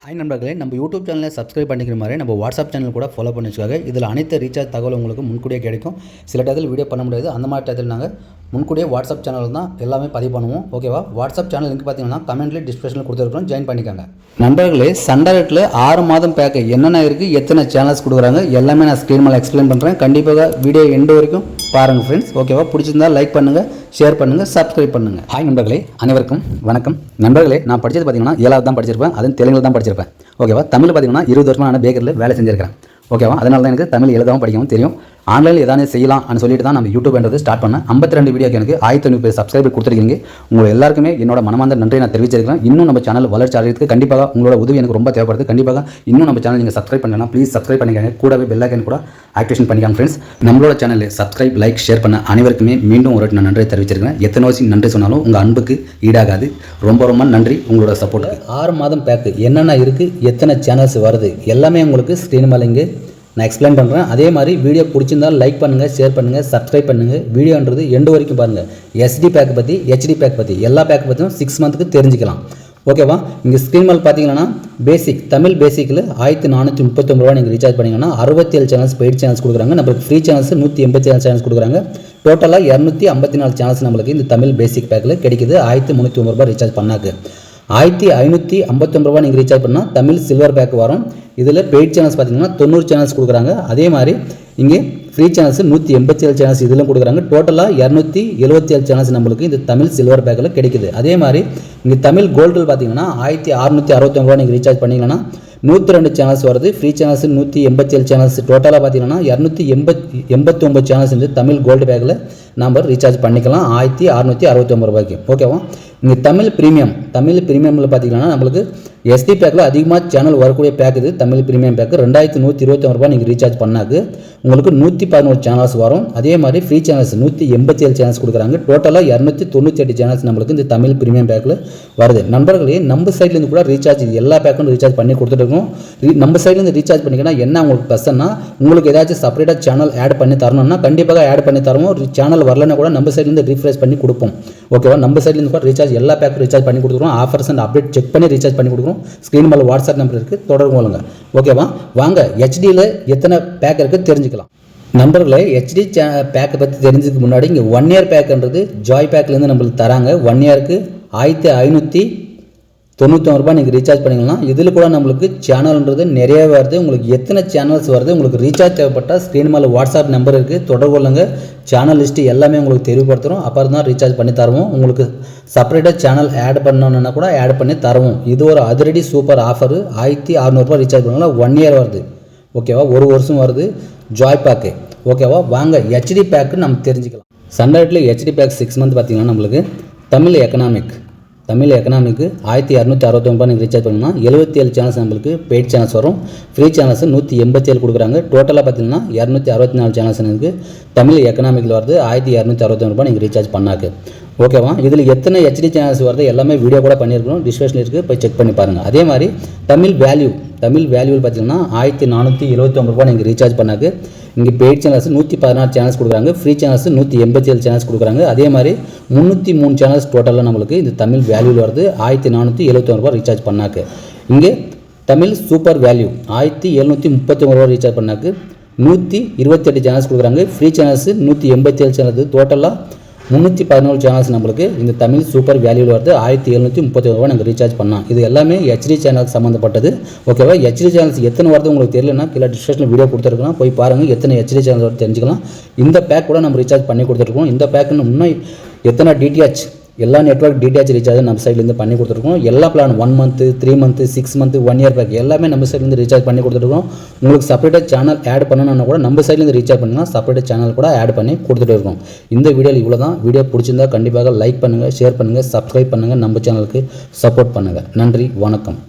Hi நண்பர்களே, நம்ம YouTube சேனலை சப்ஸ்கிரைப் பண்ணிக்கிற மாதிரி நம்ம வாட்ஸ்அப் சேனல் கூட ஃபாலோ பண்ணி வச்சுக்காங்க. இதில் அனைத்து ரீசார்ஜ் தகவல் உங்களுக்கு முன்கூடியே கிடைக்கும். சில டயத்தில் வீடியோ பண்ண முடியாது. அந்த மாதிரி டயத்தில் நாங்கள் முன்கூடியே வாட்ஸ்அப் சேனல் தான் எல்லாமே பதிவு பண்ணுவோம். ஓகேவா? வாட்ஸ்அப் சேனல் லிங்க் பார்த்தீங்கன்னா கமெண்ட்லேயே டிஸ்கிரிப்ஷனில் கொடுத்துருக்கோம், ஜாயின் பண்ணிக்கோங்க. நண்பர்களே, சன்டைரக்டில் 6 மாதம் பேக்கு என்னென்ன இருக்குது, எத்தனை சேனல்ஸ் கொடுக்குறாங்க எல்லாமே நான் ஸ்க்ரீன் மேலே எக்ஸ்பிளைன் பண்ணுறேன். கண்டிப்பாக வீடியோ எண்டு வரைக்கும் பாருங்கள் ஃப்ரெண்ட்ஸ். ஓகேவா? பிடிச்சிருந்தா லைக் பண்ணுங்கள், ஷேர் பண்ணுங்கள், சப்ஸ்கிரைப் பண்ணுங்கள். ஹாய் நண்பர்களே, அனைவருக்கும் வணக்கம். நண்பர்களே, நான் படித்தது பார்த்தீங்கன்னா 7வது தான் படிச்சிருப்பேன். அதுவும் தெலுங்கில் தான் படிச்சிருப்பேன். ஓகேவா? தமிழ் பார்த்தீங்கன்னா 20 வருஷமாக நான் பேக்கரியில் வேலை செஞ்சிருக்கிறேன். ஓகேவா? அதனால தான் எனக்கு தமிழ் எழுதவும் படிக்கவும் தெரியும். ஆன்லைனில் எதாவது செய்யலாம்னு சொல்லிட்டு தான் நம்ம யூடியூப்ன்றது ஸ்டார்ட் பண்ணேன். 52 வீடியோக்கு எனக்கு 1500 சப்ஸ்கிரைபர் கொடுத்துருக்கீங்க. உங்களுக்கு எல்லாருக்குமே என்னோட மனமார்ந்த நன்றி நான் தெரிவிச்சிருக்கேன். இன்னும் நம்ம சேனல் வளர்ச்சி அடைகிறதுக்கு கண்டிப்பாக உங்களோட உதவி எனக்கு ரொம்ப தேவைப்படுது. கண்டிப்பாக இன்னும் நம்ம சேனல் நீங்கள் சப்ஸ்கிரைப் பண்ணலாம், ப்ளீஸ் சப்ஸ்கிரைப் பண்ணிக்கோங்க. கூடவே பெல் ஐக்கான் கூட ஆக்டிவேஷன் பண்ணிக்காங்க ஃப்ரெண்ட்ஸ். நம்மளோட சேனலில் சப்ஸ்கிரைப், லைக், ஷேர் பண்ண அனைவருக்குமே மீண்டும் ஒரு நான் நன்றி தெரிவிச்சிருக்கேன். எத்தனை வருஷம் நன்றி சொன்னாலும் உங்கள் அன்புக்கு ஈடாகாது. ரொம்ப ரொம்ப நன்றி உங்களோட சப்போர்ட். 6 மாதம் பேக்கு என்னென்ன இருக்குது, எத்தனை சேனல்ஸ் வருது எல்லாமே உங்களுக்கு ஸ்க்ரீன் மேலே இங்கே நான் எக்ஸ்பிளைன் பண்ணுறேன். அதே மாதிரி வீடியோ பிடிச்சிருந்தால் லைக் பண்ணுங்கள், ஷேர் பண்ணுங்கள், சப்ஸ்கிரைப் பண்ணுங்கள். வீடியோன்றது எண்டு வரைக்கும் பாருங்கள். SD பேக் பற்றி, HD பேக் பற்றி எல்லா பேக் பற்றியும் 6 மந்த்துக்கு தெரிஞ்சுக்கலாம். ஓகேவா? இங்கே ஸ்க்ரீன் மேல் பார்த்தீங்கன்னா பேசிக் தமிழ் பேசிக்கில் 1439 ரூபா நீங்கள் ரீசார்ஜ் பண்ணிங்கன்னா 67 சேனல்ஸ் பெய்ட் சேனல்ஸ் கொடுக்குறாங்க. நம்மளுக்கு ஃப்ரீ சேனல்ஸ் 187 சேனல்ஸ் கொடுக்குறாங்க. டோட்டலாக 254 சேனல்ஸ் நம்மளுக்கு இந்த தமிழ் பேசிக் பேக்கில் கிடைக்குது. 1309 ரூபா ரீசார்ஜ் பண்ணாக்கு 1559 ரூபா நீங்கள் ரீசார்ஜ் பண்ணால் தமிழ் சில்வர் பேக் வரும். இதில் பெய்ட் சேனல்ஸ் பார்த்தீங்கன்னா 90 சேனல்ஸ் கொடுக்குறாங்க. அதே மாதிரி இங்கே ஃப்ரீ சேனல்ஸ் 187 சேனல்ஸ் இதிலும் கொடுக்குறாங்க. டோட்டலாக 277 சேனல்ஸ் நம்மளுக்கு இந்த தமிழ் சில்வர் பேக்கில் கிடைக்குது. அதே மாதிரி இங்கே தமிழ் கோல்டில் பார்த்தீங்கன்னா 1669 ரூபா நீங்கள் ரீசார்ஜ் பண்ணிங்கன்னா 102 சேனல்ஸ் வருது. Free channels 187 channels. டோட்டலாக பார்த்தீங்கன்னா 289 சேனல்ஸ் இந்த தமிழ் கோல்டு பேக்கில் நம்ம ரீசார்ஜ் பண்ணிக்கலாம் 1669 ரூபாய்க்கு. ஓகேவா? இங்கே தமிழ் ப்ரீமியமில் பார்த்தீங்கன்னா நம்மளுக்கு SD பேக்கில் அதிகமாக சேனல் வரக்கூடிய பேக் இது தமிழ் ப்ரீமியம் பேக்கு. 2121 ரூபா நீங்கள் ரீசார்ஜ் பண்ணாக்கு உங்களுக்கு 111 சேனல்ஸ் வரும். அதே மாதிரி ஃப்ரீ சேனல்ஸ் 187 சேனல்ஸ் கொடுக்குறாங்க. டோட்டலாக 298 சேனல்ஸ் நம்மளுக்கு இந்த தமிழ் ப்ரீமியம் பேக்கில் வருது. நண்பர்களே, நம்ம சைட்லேருந்து கூட ரீசார்ஜ் எல்லா பேக்கும் ரீசார்ஜ் பண்ணி கொடுத்துருக்கோம். நம்ம சைட்லேருந்து ரீசார்ஜ் பண்ணிங்கன்னா என்ன உங்களுக்கு ப்ளஸ்ன்னா, உங்களுக்கு ஏதாச்சும் செப்பரேட்டாக சேனல் ஆட் பண்ணி தரணும்னா கண்டிப்பாக ஆட் பண்ணி தருவோம். சேனல் வரலன்னா கூட நம்ம சைட்லேருந்து ரீஃப்ரெஷ் பண்ணி கொடுப்போம். ஓகேவா? நம்ம சைட்லேருந்து கூட ரீசார்ஜ் எல்லா பேக்கும் ரீசார்ஜ் பண்ணி கொடுக்குறோம். ஆஃபர்ஸ் அண்ட் அப்டேட் செக் பண்ணி ரீசார்ஜ் பண்ணி கொடுக்குறோம். ஸ்க்ரீன் மேலே வாட்ஸ்அப் நம்பர் இருக்குது, தொடர்பு கொள்ளுங்க. ஓகேவா? வாங்க HDயில் எத்தனை பேக் இருக்குது தெரிஞ்சுக்கலாம். நண்பர்களே, HD பேக்கை பற்றி தெரிஞ்சதுக்கு முன்னாடி இங்கே 1 இயர் பேக்குன்றது ஜாய் பேக்லேருந்து நம்மளுக்கு தராங்க. 1 இயருக்கு 1599 ரூபா நீங்கள் ரீசார்ஜ் பண்ணிக்கலாம். இதில் கூட நம்மளுக்கு சேனல்ன்றது நிறைய வருது. உங்களுக்கு எத்தனை சேனல்ஸ் வருது, உங்களுக்கு ரீசார்ஜ் தேவைப்பட்டால் ஸ்க்ரீன் மேலே வாட்ஸ்அப் நம்பர் இருக்குது, தொடர்பு கொள்ளுங்க. சேனல் லிஸ்ட்டு எல்லாமே உங்களுக்கு தெரியப்படுத்துகிறோம். அப்புறம் தான் ரீசார்ஜ் பண்ணி தருவோம். உங்களுக்கு செப்பரேட்டாக சேனல் ஆட் பண்ணணுன்னா கூட ஆட் பண்ணி தருவோம். இது ஒரு அதிரடி சூப்பர் ஆஃபர். 1600 ரூபா ரீசார்ஜ் பண்ணலாம். 1 இயர் வருது. ஓகேவா? 1 வருஷம் வருது ஜாய் பேக்கு. ஓகேவா? வாங்க HD பேக்கு நம்ம தெரிஞ்சுக்கலாம். சன்டைரக்டில் HD பேக் 6 மந்த் பார்த்தீங்கன்னா நம்மளுக்கு தமிழ் எக்கனாமிக்கு 1269 ரூபா நீங்கள் ரீசார்ஜ் பண்ணிங்கன்னா 77 சேனல்ஸ் நம்மளுக்கு பெய்ட் சேனல்ஸ் வரும். ஃப்ரீ சேனல்ஸ் 187 கொடுக்குறாங்க. டோட்டலாக பார்த்தீங்கன்னா 264 சேனல்ஸ் எனக்கு தமிழ் எக்கனாமிக்கில் வருது. 1269 ரூபா நீங்கள் ரீசார்ஜ் பண்ணாக்கு. ஓகேவா? இதில் எத்தனை HD சேனல்ஸ் வருது எல்லாமே வீடியோ கூட பண்ணியிருக்கோம், டிஸ்கிரிப்ஷனில் இருக்குது, போய் செக் பண்ணி பாருங்கள். அதே மாதிரி தமிழ் வேல்யூவில் பார்த்தீங்கன்னா 1479 ரூபா நீங்கள் ரீசார்ஜ் பண்ணாக்கு இங்கே பெய்ட் சேனல்ஸ் 116 சேனல்ஸ் கொடுக்குறாங்க. ஃப்ரீ சேனல்ஸ் 187 சேனல்ஸ் கொடுக்குறாங்க. அதே மாதிரி 303 சேனல்ஸ் டோட்டலாக நம்மளுக்கு இந்த தமிழ் வேல்யூவில் வருது. 1479 ரூபா ரீசார்ஜ் பண்ணாக்கு. இங்கே தமிழ் சூப்பர் வேல்யூ 1739 ரூபா ரீசார்ஜ் பண்ணாக்கு 128 சேனல்ஸ் கொடுக்குறாங்க. Free channels 187 channels. டோட்டலாக 314 சேனல்ஸ் நம்மளுக்கு இந்த தமிழ் சூப்பர் வேல்யூவில் வருது. 1739 ரூபா நாங்கள் ரீசார்ஜ் பண்ணோம். இது எல்லாமே HD சேனலுக்கு சம்மந்தப்பட்டது. ஓகேவா? HD சேனல்ஸ் எத்தனை வருது உங்களுக்கு தெரியலன்னா கீழே டிஸ்கிரிப்ஷனில் வீடியோ கொடுத்துருக்கலாம், போய் பாருங்கள். எத்தனை HD சேனல் வருது தெரிஞ்சுக்கலாம். இந்த பேக் கூட நம்ம ரீசார்ஜ் பண்ணி கொடுத்துருக்கோம். இந்த பேக்குன்னு இன்னும் எத்தனை DTH எல்லா நெட்வொர்க் DTH ரீசார்ஜ் நம்ம சைட்லேருந்து பண்ணி கொடுத்துருக்கோம். எல்லா plan 1 month, 3 month, 6 month, 1 year pack எல்லாமே நம்ம சைட்லேருந்து ரீசார்ஜ் பண்ணி கொடுத்துருக்கோம். உங்களுக்கு செப்பரேட்டாக சேனல் ஆட் பண்ணணும்னா கூட நம்ம சைட்லேருந்து ரீசார்ஜ் பண்ணிங்கன்னா செப்பரேட் சேனல் கூட ஆட் பண்ணி கொடுத்துட்டு இருக்கோம். இந்த வீடியோவில் இவ்வளோ தான். வீடியோ பிடிச்சிருந்தா கண்டிப்பாக லைக் பண்ணுங்கள், ஷேர் பண்ணுங்கள், சப்ஸ்கிரைப் பண்ணுங்கள், நம்ம சேனலுக்கு சப்போர்ட் பண்ணுங்கள். நன்றி, வணக்கம்.